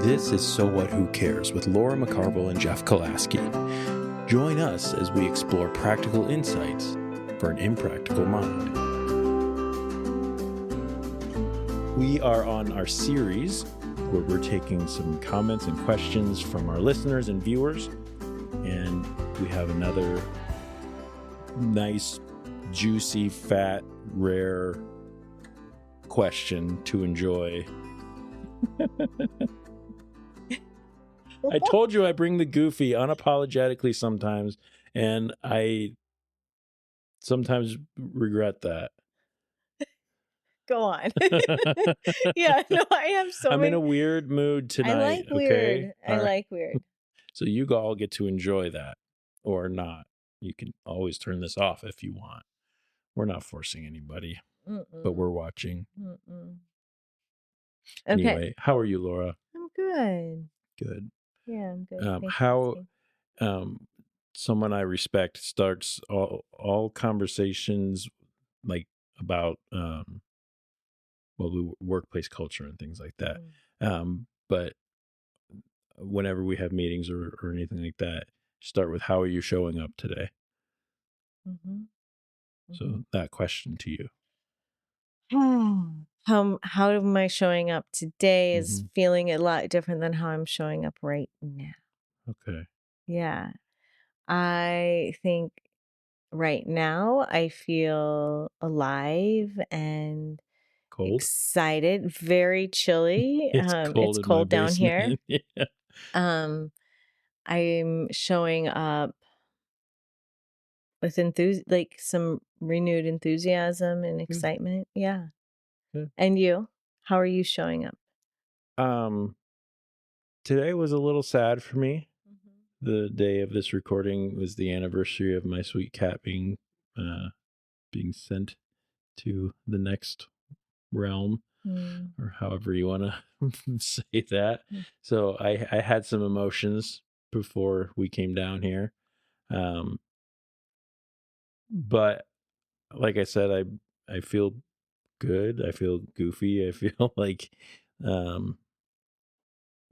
This is So What Who Cares with Laura McCarville and Jeff Kolaski. Join us as we explore practical insights for an impractical mind. We are on our series where we're taking some comments and questions from our listeners and viewers, and we have another nice, juicy, fat, rare question to enjoy. I told you I bring the goofy unapologetically sometimes, and I sometimes regret that. Go on. Yeah, no, I have so I'm many. in a weird mood tonight. I like okay? weird. I All right. like weird. So you all get to enjoy that or not. You can always turn this off if you want. We're not forcing anybody, but we're watching. Okay. Anyway, how are you, Laura? I'm good. Good. Yeah, I'm good. Thanks for How asking. someone I respect starts all conversations like about workplace culture and things like that. But whenever we have meetings or anything like that, start with, how are you showing up today? So that question to you. How am I showing up today is feeling a lot different than how I'm showing up right now. Okay. Yeah. I think right now I feel alive and Cold? excited, very chilly. It's cold It's in my cold down here. basement. Yeah. I'm showing up with some renewed enthusiasm and excitement. Yeah. Yeah. And you? How are you showing up? Today was a little sad for me. The day of this recording was the anniversary of my sweet cat being sent to the next realm, or however you want to say that. So I had some emotions before we came down here. But like I said, I feel good. I feel goofy. I feel like,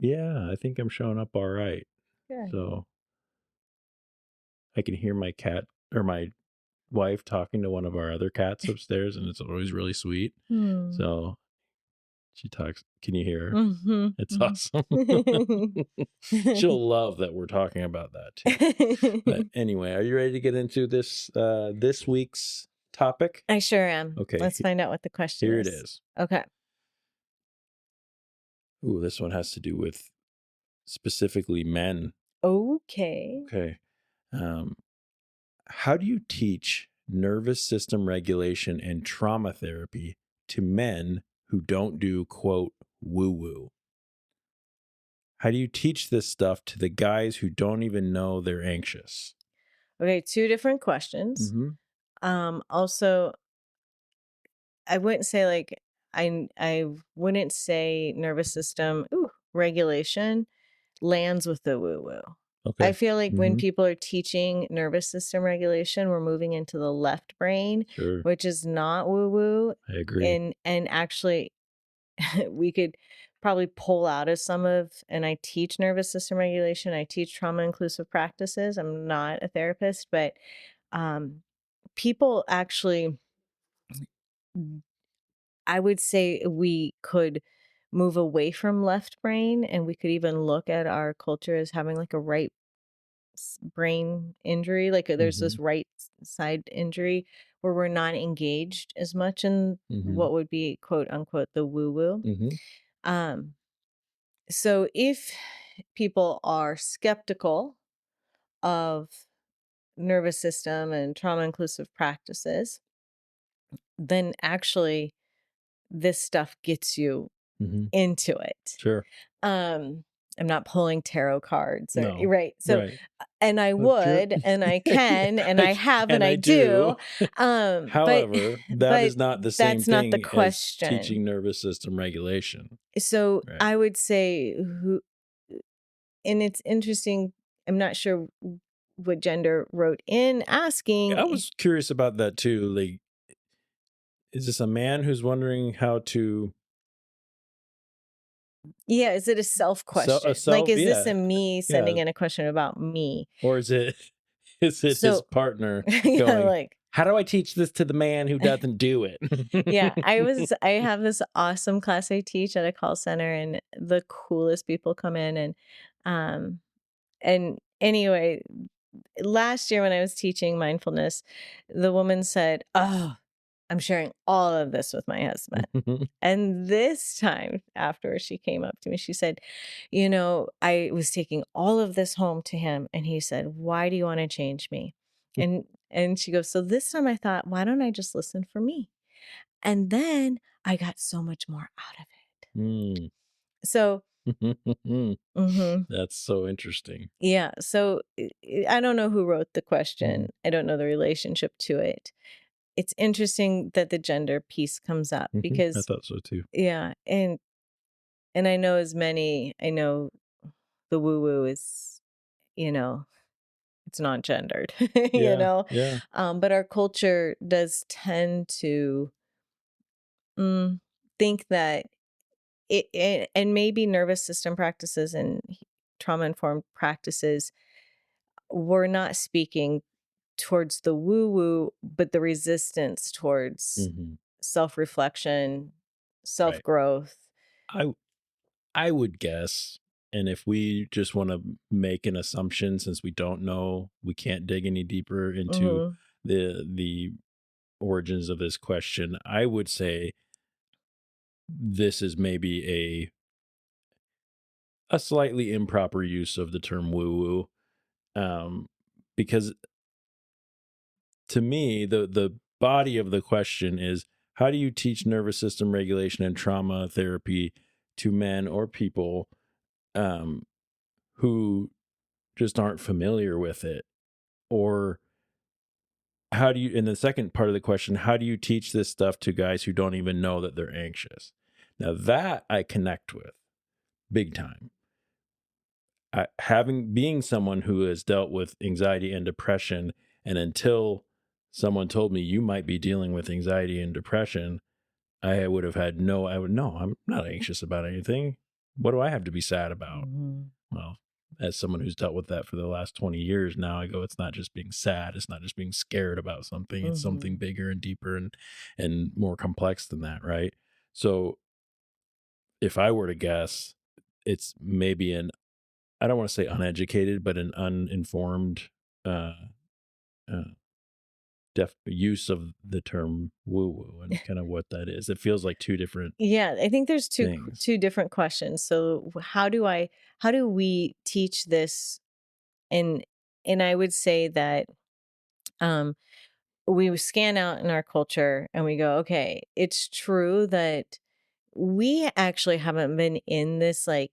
yeah, I think I'm showing up all right. Good. So I can hear my cat or my wife talking to one of our other cats upstairs, and it's always really sweet. So she talks. Can you hear her? It's awesome. She'll love that we're talking about that too. But anyway, are you ready to get into this week's topic? I sure am. Okay. Let's find out what the question is. Here it is. Okay. Ooh, this one has to do with specifically men. Okay. Okay. How do you teach nervous system regulation and trauma therapy to men who don't do, quote, woo-woo? How do you teach this stuff to the guys who don't even know they're anxious? Okay, two different questions. Also, I wouldn't say I wouldn't say nervous system regulation lands with the woo-woo. Okay. I feel like when people are teaching nervous system regulation, we're moving into the left brain, Sure. which is not woo-woo. I agree. And actually, we could probably pull out of and I teach nervous system regulation. I teach trauma inclusive practices. I'm not a therapist, but people actually, I would say we could move away from left brain, and we could even look at our culture as having like a right brain injury. Like there's this right side injury where we're not engaged as much in what would be quote unquote the woo woo. So if people are skeptical of nervous system and trauma inclusive practices, then actually this stuff gets you into it. Sure. I'm not pulling tarot cards or No. right. So Right. and I would and I can and I have and I do. However, that is not the same that's not thing the question. as teaching nervous system regulation. So Right. I would say and it's interesting, I'm not sure what gender wrote in asking. I was curious about that too. Like, is this a man who's wondering how to Yeah, is it a self So a question? Like, self, is this yeah, a me yeah, sending in a question about me? or is it is it his So, partner yeah, going, like, "How do I teach this to the man who doesn't do it?" yeah, I have this awesome class I teach at a call center, and the coolest people come in, um and anyway, last year when I was teaching mindfulness, the woman said, "Oh, I'm sharing all of this with my husband." And this time after she came up to me, she said, I was taking all of this home to him and he said, "Why do you want to change me?" And she goes, "So this time I thought, why don't I just listen for me?" And then I got so much more out of it. Mm. So, mhm. That's so interesting. Yeah. So I don't know who wrote the question. Mhm, I don't know the relationship to it. It's interesting that the gender piece comes up I because, thought so too. yeah. And I know the woo woo is, you know, it's not gendered, Yeah, yeah. but our culture does tend to mm, think that and maybe nervous system practices and trauma informed practices, we're not speaking towards the woo woo, but the resistance towards Mhm, self reflection, self right. growth. I I would guess, and if we just wanna make an assumption since we don't know, we can't dig any deeper into Hmm. the origins of this question, I would say this is maybe a slightly improper use of the term woo-woo, because to me, the body of the question is, how do you teach nervous system regulation and trauma therapy to men or people, um, who just aren't familiar with it? Or how do you, in the second part of the question, how do you teach this stuff to guys who don't even know that they're anxious? Now that I connect with big time. Having being someone who has dealt with anxiety and depression, and until someone told me you might be dealing with anxiety and depression, I would have had no, I would no, I'm not anxious about anything. What do I have to be sad about? Hmm. Well, as someone who's dealt with that for the last 20 years now, I go, it's not just being sad. It's not just being scared about something. It's something Hmm. bigger and deeper and more complex than that. Right. So if I were to guess, it's maybe an, I don't want to say uneducated, but an uninformed uh, uh, use of the term woo woo and kind of what that is. It feels like two different Yeah, I think there's things. two different questions. So how do we teach this? And I would say that um we scan out in our culture and we go, okay, it's true that we actually haven't been in this like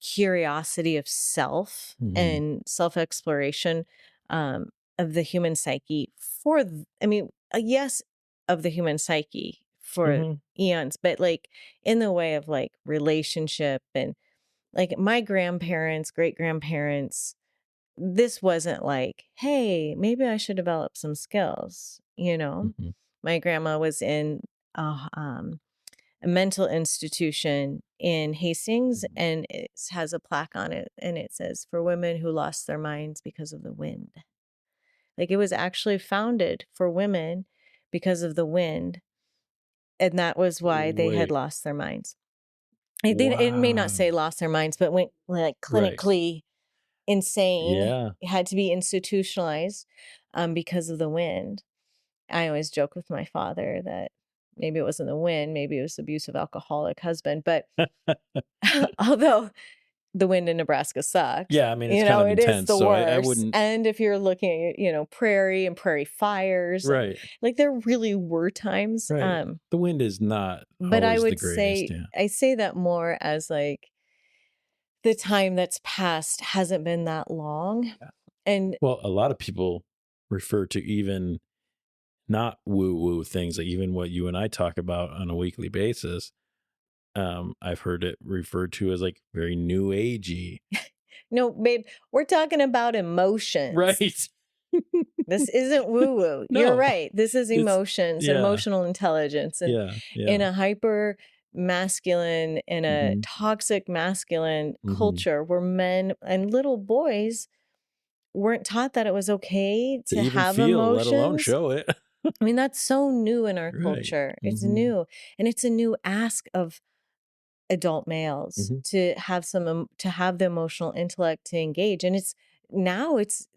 curiosity of self Hmm. and self exploration, um, of the human psyche for, I mean, yes, of the human psyche for Hmm. eons, but like in the way of like relationship and like my grandparents, great grandparents, this wasn't like, hey, maybe I should develop some skills, you know? Hmm. My grandma was in a, a mental institution in Hastings, Hmm. and it has a plaque on it, and it says, "For women who lost their minds because of the wind." Like it was actually founded for women because of the wind, and that was why they had Wait, lost their minds. It may not wow. say lost their minds, but went like Right. clinically insane, Yeah. had to be institutionalized because of the wind. I always joke with my father that maybe it wasn't the wind, maybe it was abusive alcoholic husband, but although the wind in Nebraska sucks, Yeah. I mean, it's kind of it is intense. the So I worst. wouldn't, And if you're looking at, prairie and prairie fires, and right. like there really were times. Right. The wind is not But I always the would greatest. say Yeah. I say that more as like the time that's passed hasn't been that long. Yeah. And Well, a lot of people refer to even not woo woo things, like even what you and I talk about on a weekly basis. I've heard it referred to as like very new agey. no, babe, we're talking about emotions. Right. This isn't woo woo. You're No, right. This is it's, emotions and yeah, emotional intelligence. And yeah, in yeah. a hyper masculine in a Mhm. toxic masculine Mhm. culture where men and little boys weren't taught that it was okay To to even have feel, let alone emotions. show it. I mean, that's so new in our Right. culture. It's Mhm. new. And it's a new ask of adult males Mhm. to have to have the emotional intellect to engage. And now it's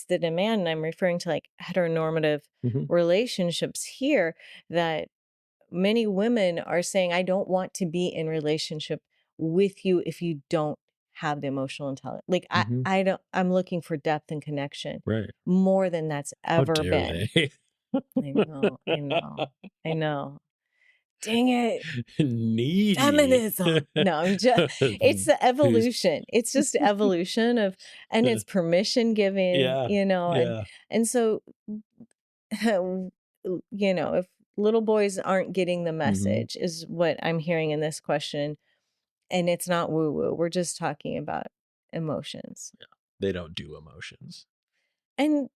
the demand. And I'm referring to like heteronormative Mhm. relationships here, that many women are saying, I don't want to be in relationship with you if you don't have the emotional intelligence. Like Mhm. I'm looking for depth and connection Right. more than that's How ever dare been. they? I know, I know, I know. Dang it. Needy. Feminism. No, I'm just it's the Who's evolution. It's just evolution of, and it's permission giving, Yeah, yeah. and so if little boys aren't getting the Mhm. message is what I'm hearing in this question, and it's not woo woo. We're just talking about emotions. They don't do emotions. And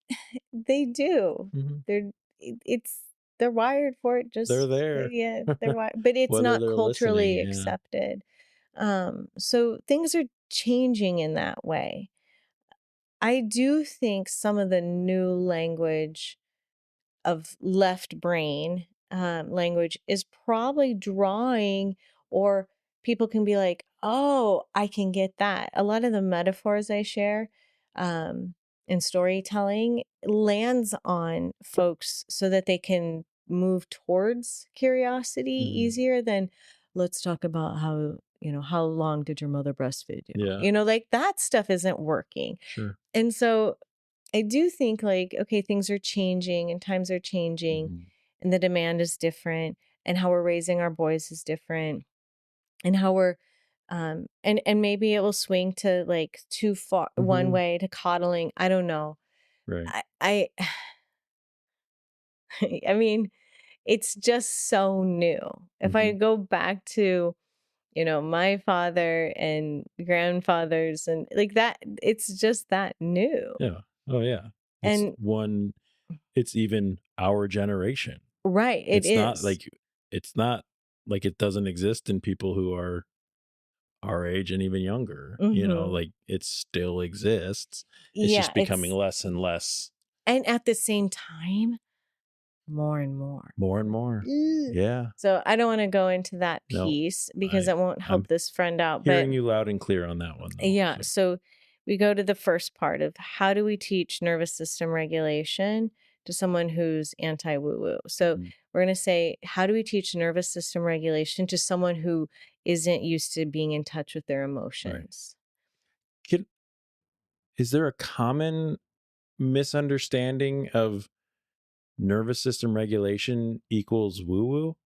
they do. Mhm. They're it's they're wired for it, They're just there. yeah, they're wired, but it's Whether not they're listening, culturally yeah. accepted. So things are changing in that way. I do think some of the new language of left brain language is probably drawing, or people can be like, oh, I can get that. A lot of the metaphors I share um, in storytelling lands on folks so that they can move towards curiosity Mhm. easier than, let's talk about how long did your mother breastfeed you? Yeah, Like that stuff isn't working. sure. And so I do think like, okay, things are changing and times are changing Mhm. and the demand is different and how we're raising our boys is different and how we're and maybe it will swing to like too far one Mhm. way to coddling. I don't know. Right. I I mean, it's just so new. If I Mhm. go back to, my father and grandfathers and like that, it's just that new. Yeah. Oh, yeah. It's And one it's even our generation. right, it It's not is. like it's not like it doesn't exist in people who are our age and even younger, Mhm. like, it still exists. It's Yeah, just becoming it's less and less, and at the same time, more and more. more and more. Ugh. Yeah. So I don't wanna go into that No, piece because I it won't I'm help this friend out, but hearing you loud and clear on that one, though, yeah, so so we go to the first part of how do we teach nervous system regulation to someone who's anti woo woo? So Mhm. we're going to say, how do we teach nervous system regulation to someone who isn't used to being in touch with their Right. emotions? Can Is there a common misunderstanding of nervous system regulation equals woo-woo?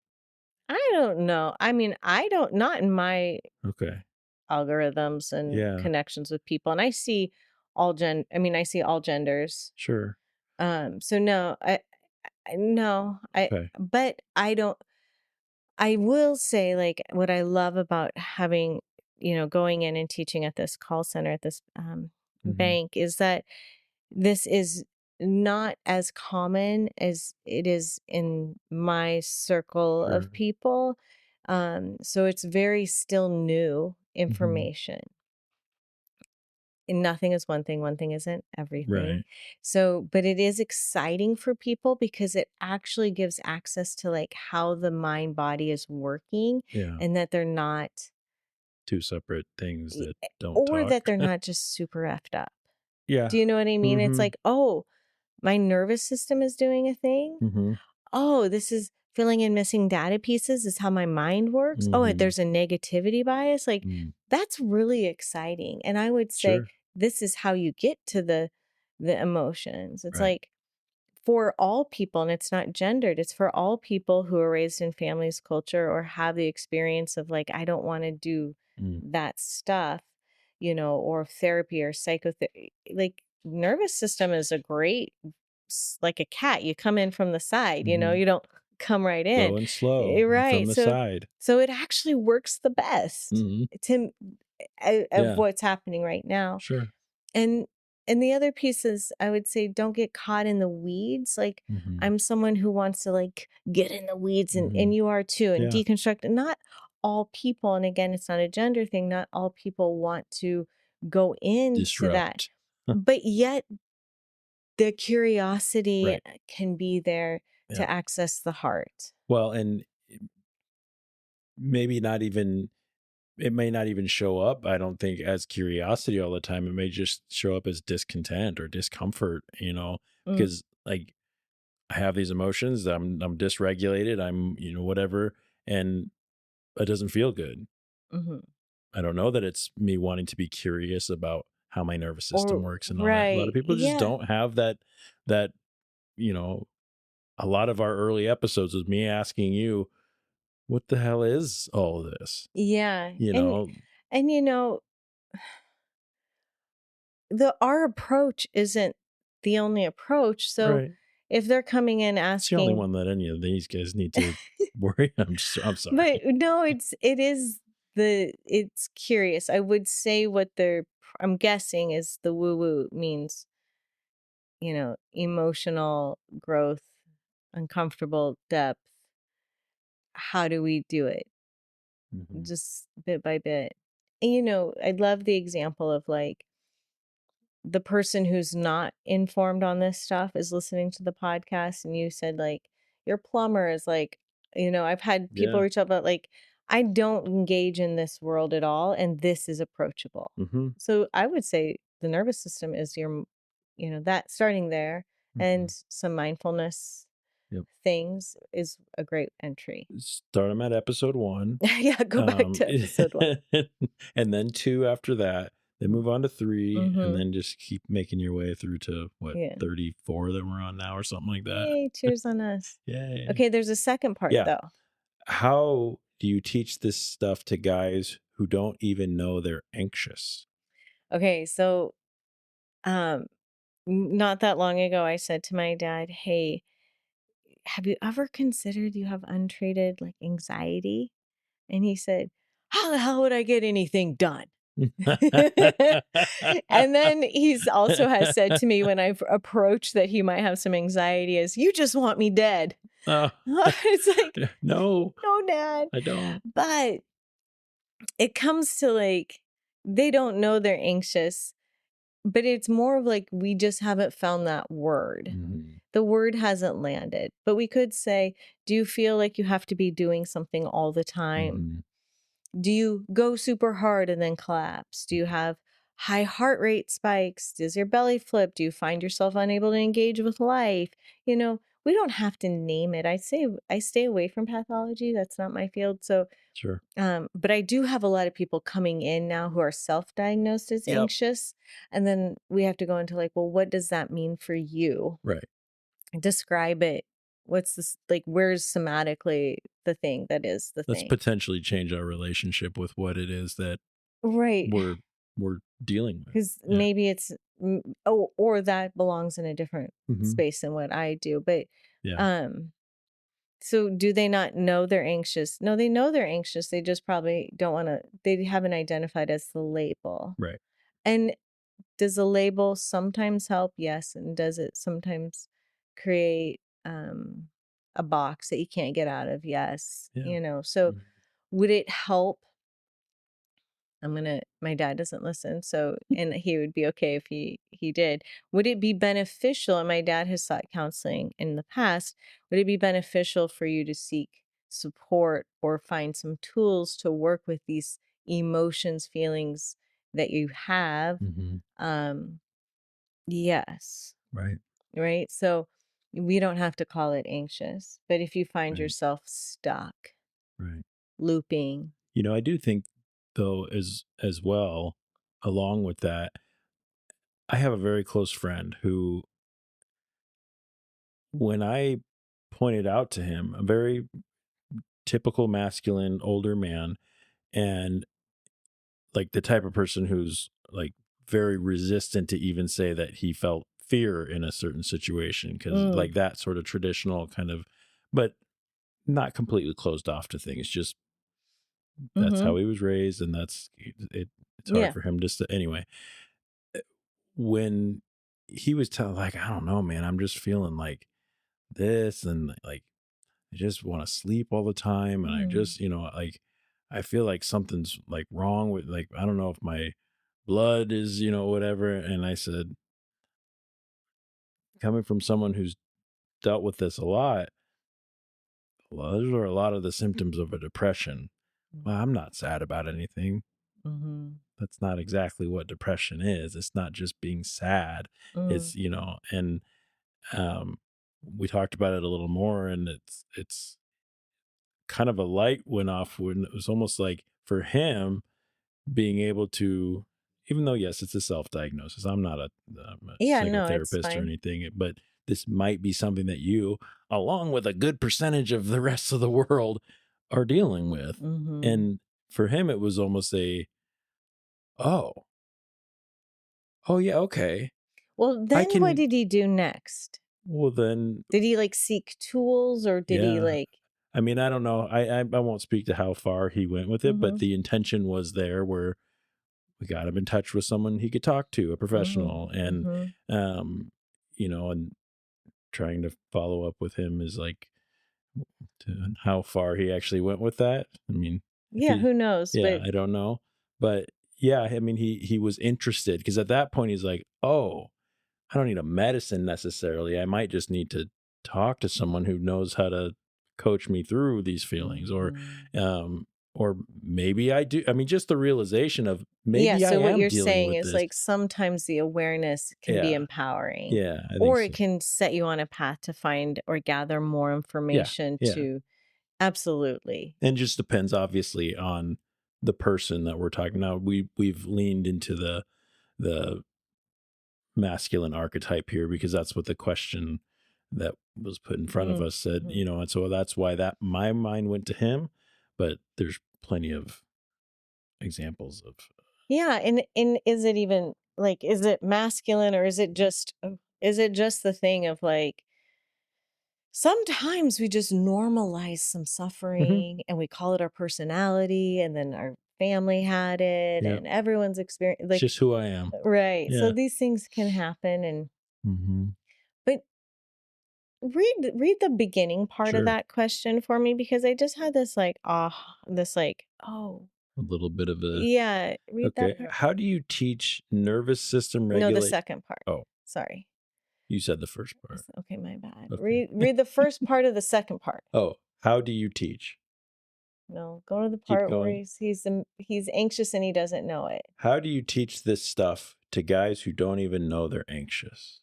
I don't know. I mean, I don't, not in my Okay. algorithms and Yeah, connections with people. And I see all genders. sure. So no, no, Okay. but I will say, like, what I love about having, going in and teaching at this call center, at this Mhm. bank, is that this is not as common as it is in my circle Sure. of people. So it's very still new Mhm. information. And nothing is one thing isn't everything. Right. So, but it is exciting for people because it actually gives access to like how the mind body is working Yeah. and that they're not, 2 separate things e- that don't or talk. that they're not just super effed up. Yeah. Do you know what I mean? It's Mhm. like, oh, my nervous system is doing a thing. Mhm. Oh, this is filling in missing data pieces is how my mind works. Oh, Mhm. there's a negativity bias. Like Mm. that's really exciting. And I would say Sure. this is how you get to the emotions. It's Right. like for all people, and it's not gendered, it's for all people who are raised in families culture or have the experience of like, I don't want to do Mm. that stuff, or therapy or psychotherapy. Like nervous system is a great like a cat. You come in from the side, Mhm. you don't come right in. Low and slow and from Right. the So side. so it actually works the best Mhm. to of Yeah. what's happening right now. Sure. And and the other piece is, I would say, don't get caught in the weeds. Like, Mhm. I'm someone who wants to like get in the weeds, and Mhm. you are too, and Yeah. deconstruct. And not all people, and again, it's not a gender thing, not all people want to go into that. Disrupt. But yet the curiosity Right. can be there Yeah. to access the heart. Well, and maybe not even it may not even show up, I don't think, as curiosity all the time. It may just show up as discontent or discomfort, Mm, because like I have these emotions, I'm dysregulated, whatever, and it doesn't feel good. mhm. I don't know that it's me wanting to be curious about how my nervous system Or works and all that. A lot of right, people just yeah. don't have that, you know, a lot of our early episodes was me asking you, what the hell is all of this? Yeah, You and know, and, you know, our approach isn't the only approach, so right. if they're coming in It's the only asking one that any of these guys need to worry. I'm but sorry. no, it's curious. I would say what I'm guessing is the woo-woo means, emotional growth, uncomfortable depth. How do we do it? Mhm. Just bit by bit. And, I love the example of like the person who's not informed on this stuff is listening to the podcast, and you said like your plumber is like, I've had people Yeah. reach out about like, I don't engage in this world at all, and this is approachable. Mhm. So I would say the nervous system is that starting there, and Mhm. some mindfulness Yep. things is a great entry. Start them at episode 1, Yeah, go back um, to episode 1. and then 2 after that, then move on to 3, and Mhm. then just keep making your way through to, what, Yeah. 34 that we're on now or something like that. Yay, cheers on us. Yay. Okay, there's a second part Yeah. though. How do you teach this stuff to guys who don't even know they're anxious? Okay, so um not that long ago I said to my dad, "Hey, have you ever considered you have untreated like anxiety?" And he said, "How the hell would I get anything done?" And then he's also has said to me when I've approached that he might have some anxiety is, "You just want me dead." Oh, It's like, no, "No, dad." I don't. But it comes to like they don't know they're anxious, but it's more of like we just haven't found that word. Mhm. The word hasn't landed. But we could say, do you feel like you have to be doing something all the time? Mhm. Do you go super hard and then collapse? Do you have high heart rate spikes? Does your belly flip? Do you find yourself unable to engage with life? We don't have to name it. I stay away from pathology. That's not my field. So Sure. but I do have a lot of people coming in now who are self-diagnosed as Yep. anxious. And then we have to go into like, well, what does that mean for you? Right. Describe it. What's this like? Where's somatically the thing that is the Let's thing? potentially change our relationship with what it is that Right. we're we're dealing with. Because Yeah. maybe oh, or that belongs in a different Mhm. space than what I do. But Yeah. um, so do they not know they're anxious? No, they know they're anxious. They just probably don't want to, they haven't identified as the label. Right. And does a label sometimes help? Yes. And does it sometimes create a box that you can't get out of? Yes. Yeah. So Mhm. would it help? My dad doesn't listen, so, and he would be okay if he did. Would it be beneficial, and my dad has sought counseling in the past, would it be beneficial for you to seek support or find some tools to work with these emotions, feelings that you have? Mhm. Um, yes, Right. right? So we don't have to call it anxious, but if you find Right. yourself stuck, Right. looping. I do think though as well, along with that, I have a very close friend who, when I pointed out to him, a very typical masculine older man, and like the type of person who's like very resistant to even say that he felt fear in a certain situation, because Mm, like that sort of traditional kind of, but not completely closed off to things, just that's mm-hmm. how he was raised, and it's hard Yeah. for him just to, anyway. when he was telling, like, I don't know, man, I'm just feeling like this, and like I just want to sleep all the time, and I Mm. just, like I feel like something's like wrong with, like, I don't know if my blood is, whatever. And I said, coming from someone who's dealt with this a lot, well, those are a lot of the symptoms of a depression. Well, I'm not sad about anything. Mhm. That's not exactly what depression is. It's not just being sad. Mm. It's, and um we talked about it a little more, and it's kind of a light went off when it was almost like, for him, being able to, even though, yes, it's a self-diagnosis. I'm a Yeah, no, it's psychotherapist or fine. anything, but this might be something that you, along with a good percentage of the rest of the world, are dealing with. Mhm. And for him, it was almost a, oh, oh yeah, okay. Well, I then what can, did he do next? well then, Did he, like, seek tools or did he, yeah. like I mean, I don't know. I won't speak to how far he went with it, but Mhm. the intention was there, where we got him in touch with someone he could talk to, a Mhm. professional. And Mhm. um and trying to follow up with him is like, to how far he actually went with that. I mean, if Yeah, he, who knows? yeah, But I don't know. But yeah, I mean, he was interested, because at that point he's like, oh, I don't need a medicine necessarily. I might just need to talk to someone who knows how to coach me through these feelings, Mhm. um, or maybe I do. I mean, just the realization of, Yeah, maybe I so what am you're dealing saying with is, this. like, sometimes the awareness can be Yeah, empowering, yeah, I think or it so. can set you on a path to find or gather more Yeah, information yeah, to absolutely. and just depends obviously on the person that we're talking. Now we've leaned into the masculine archetype here, because that's what the question that was put in front of Mm, us said, mhm. and so that's why that my mind went to him. But there's plenty of examples of, Yeah, and is it even like, is it masculine or is it just the thing of, like, sometimes we just normalize some Mhm. suffering and we call it our personality, and then our family had it Yeah, and everyone's experience, it's like just who I am. right. So Yeah. these things can happen, and Hmm. but read the beginning part of Sure. that question for me, because I just had this like this like, oh, A little bit of a, yeah, read that okay. part. How do you teach nervous system No, the regulate? second part. Oh, Sorry. you said the first part. Okay, my bad. Okay. Read the first part of the second part. Oh, how do you teach? No, go to the Keep part where going. he's anxious and he doesn't know it. How do you teach this stuff to guys who don't even know they're anxious?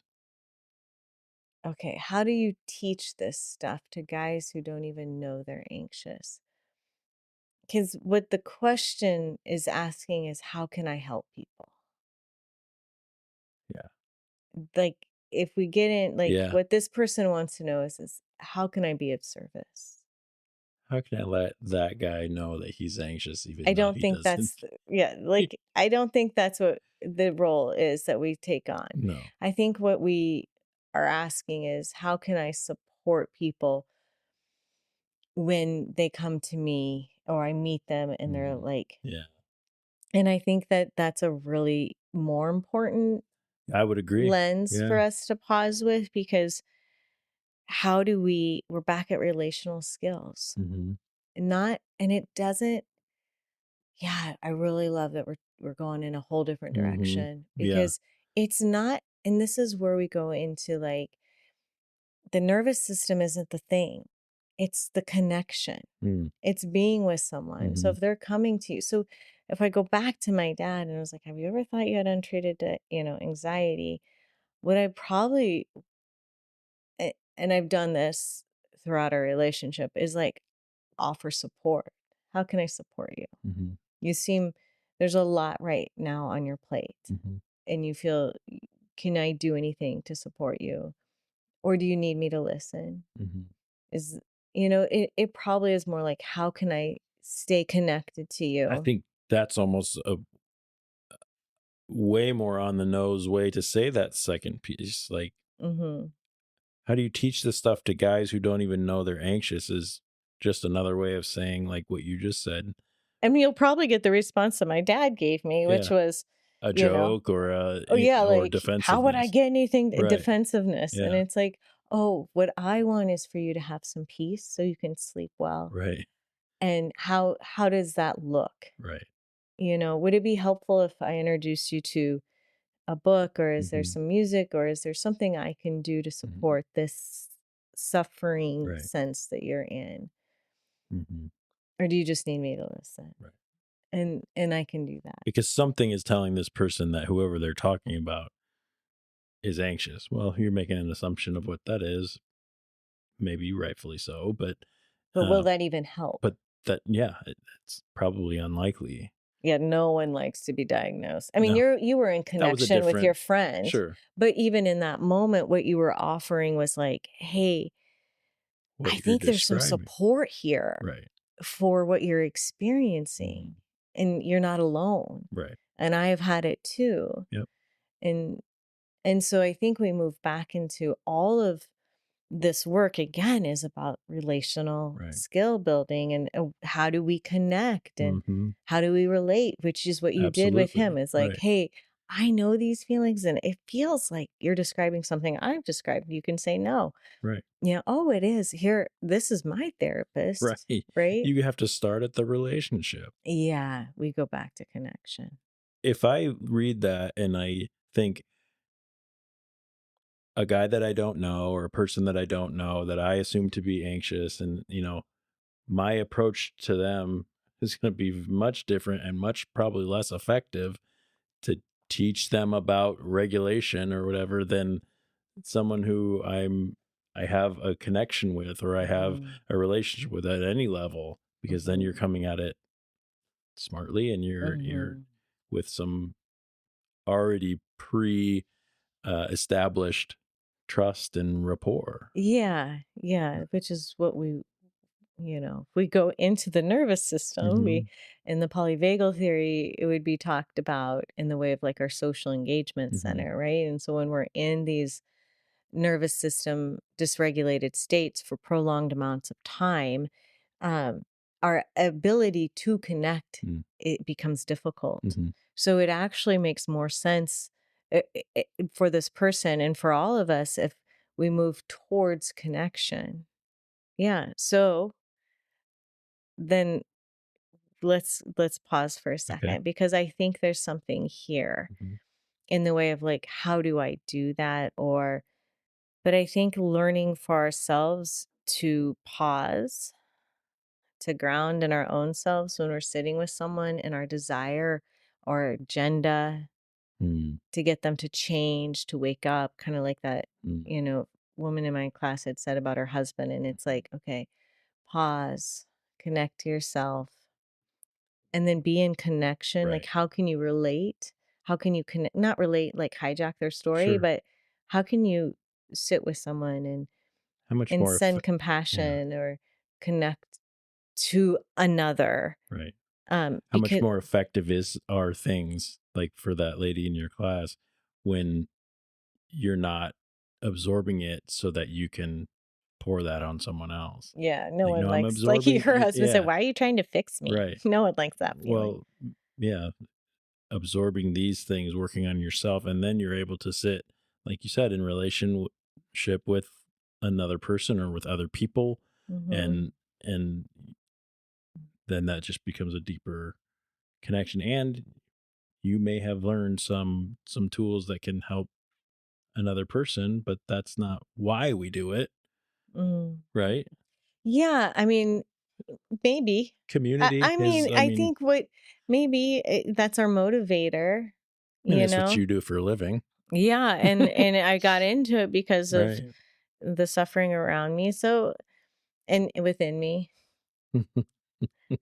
Okay, how do you teach this stuff to guys who don't even know they're anxious? Because what the question is asking is, how can I help people? Yeah. Like, if we get in, like, Yeah. what this person wants to know is how can I be of service? How can I let that guy know that he's anxious even I though don't he think doesn't? yeah, like, I don't think that's what the role is that we take on. No. I think what we are asking is, how can I support people when they come to me or I meet them and they're Mhm. like, Yeah. and I think that that's a really more important I would agree. lens for Yeah. us to pause with, because we're back at relational skills. Mhm. Not and it doesn't Yeah, I really love that we're going in a whole different Mhm. direction, Yeah. because it's not, and this is where we go into, like, the nervous system isn't the thing. It's the connection. Mm. It's being with someone. So Mhm. if they're coming to you, so if I go back to my dad and I was like, "Have you ever thought you had untreated, anxiety?" What I probably and I've done this throughout our relationship is like offer support. How can I support you? Mhm. You seem There's a lot right now on your plate, Mhm. and you feel, can I do anything to support you? Or do you need me to listen? Mhm. Is it probably is more like, how can I stay connected to I you? think that's almost a way more on the nose way to say that second piece. Like, Mhm. how do you teach this stuff to guys who don't even know they're anxious, is just another way of saying, like, what you just said. I mean, you'll probably get the response that my dad gave me, which Yeah. was, a you know? joke or Oh, yeah, or like, how would I defensiveness. get anything Right. defensiveness? And Yeah. it's like, "Oh, what I want is for you to have some peace so you can sleep well." Right. And how does that look? Right. Would it be helpful if I introduced you to a book, or is there Hmm. some music, or is there something I can do to Hmm. support this suffering Right. sense that you're in? Hmm. Or do you just need me to listen? Right. And I can do that. Because something is telling this person that whoever they're talking about is anxious. Well, you're making an assumption of what that is, maybe rightfully so, But will uh, that even help? but that yeah, it's probably unlikely. Yeah, no one likes to be diagnosed. I mean, No, you were in that was a connection with your different. friend, Sure. but even in that moment, what you were offering was like, "Hey, I What you're think there's some describing. support here Right. for what you're Hmm. experiencing, and you're not alone. Right. And I have had it too." Yep. And and so I think we move back into all of this work again is about relational Right. skill building, and how do we connect, and Hmm. how do we relate, which is what you did with him. Absolutely. Is like, Right. "Hey, I know these feelings and it feels like you're describing something I've described." You can say no. Right. Yeah, oh, it is. Here, this is my therapist, Right. right? You have to start at the relationship. Yeah, we go back to connection. If I read that and I think a guy that I don't know or a person that I don't know that I assume to be anxious, and my approach to them is going to be much different and much probably less effective to teach them about regulation or whatever than someone who I have a connection with or I have Mhm, a relationship with at any level, because then you're mhm, coming at it smartly and you're mhm. with some already pre established trust and rapport. Yeah, yeah, which is what if we go into the nervous system, Hmm. in the polyvagal theory, it would be talked about in the way of like our social engagement Hmm. center, right? And so when we're in these nervous system dysregulated states for prolonged amounts of time, um, our ability to connect, it becomes difficult. Hmm. So it actually makes more sense, for this person and for all of us if we move towards connection. Yeah. So then let's pause for a Okay. second, because I think there's something here Hmm. in the way of like, how do I do that? But I think learning for ourselves to pause, to ground in our own selves when we're sitting with someone, and our desire or agenda Mm. to get them to change, to wake up, kind of like that, Mm. you know, woman in my class had said about her husband. And it's like, okay, pause, connect to yourself, and then be in connection. Like, Right. how can you relate? How can you connect? Not relate, like hijack their story, Sure. but how can you sit with someone and How much and more send yeah, compassion or connect to another? right. How much Because more effective are things like for that lady in your class when you're not absorbing it so that you can pour that on someone else? yeah, no Like, one no, I'm likes, like, absorbing her husband said, yeah, "Why are you trying to fix me?" right. No one likes that feeling. Well, yeah, absorbing these things, working on yourself, and then you're able to sit, like you said, in relationship with another person or with other people, Mhm. and and then that just becomes a deeper connection. And you may have learned some tools that can help another person, but that's not why we do it, Mm. right? Yeah, I mean, maybe. I Community I is, mean, I I mean, think what maybe, that's our motivator, and you it's what know? you do for a living. Yeah, and I got into it because of Right. the suffering around me, so and within me.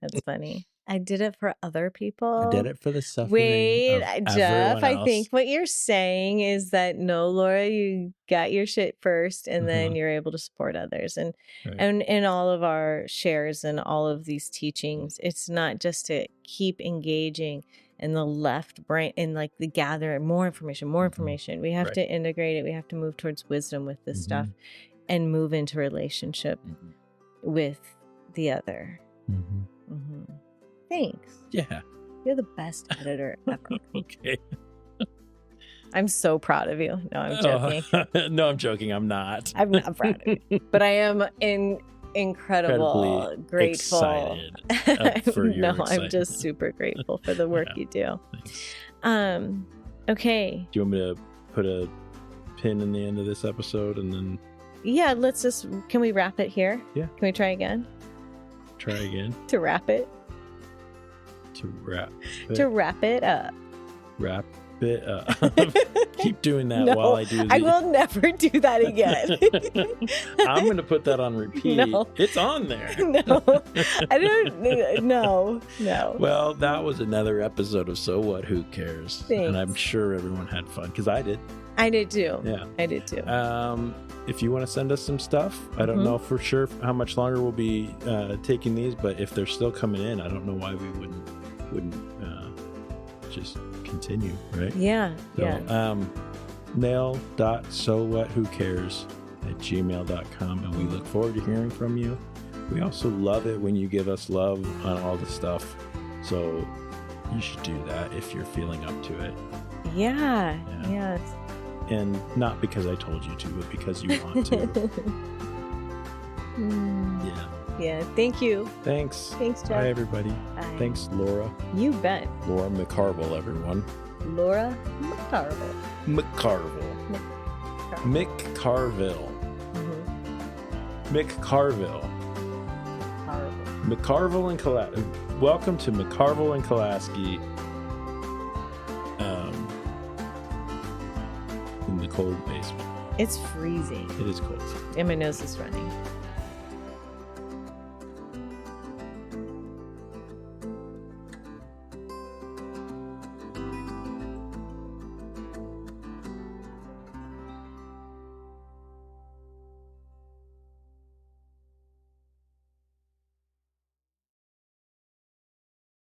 That's funny. I did it for other I did people. it for the suffering Wait, of Jeff, everyone I think else. what you're saying is that no, Laura, you got your shit first and then Uh-huh. you're able to support others. And Right. and in all of our shares and all of these teachings, it's not just to keep engaging in the left brain and like the gather more information, more Hmm. information. We have Right. to integrate it. We have to move towards wisdom with this stuff Hmm. and move into relationship Hmm. with the other. Hmm. Hmm. Thanks. Yeah. You're the best editor ever. Okay. I'm so proud of you. No, I'm joking. No, I'm joking. I'm not. I'm not proud of you, but I am incredible, Incredibly grateful. excited for your No, I'm excitement. just super grateful for the work Yeah, you do. thanks. Okay. Do you want me to put a pin in the end of this episode and then Yeah, can we wrap it here? Yeah. Can we try again? try again To wrap it? to wrap To wrap it up. wrap it up? Keep doing that No, while I do I will never do that again. I'm going to put that on repeat. No. It's on there. No, I don't. No. Well, that was another episode of So What, Who Cares? Thanks. And I'm sure everyone had fun because I did. I did too. Yeah. I did too. If you want to send us some stuff, I don't know for sure how much longer we'll be taking these, but if they're still coming in, I don't know why we wouldn't just continue, right? Yeah. So, Yeah. mail.sowhatwhocares@gmail.com, and we look forward to hearing from you. We also love it when you give us love on all the stuff, so you should do that if you're feeling up to it. Yeah. Yes. And not because I told you to, but because you want to. Yeah. Yeah. Thank you. Thanks. Thanks, Jeff. Bye, everybody. Bye. Thanks, Laura. You bet. Laura McCarville, everyone. Laura McCarville. McCarville. McCarville. Mm-hmm. McCarville. McCarville and Kalaski. Welcome to McCarville and Kalaski. In the cold basement. It's freezing. It is cold. And my nose is running.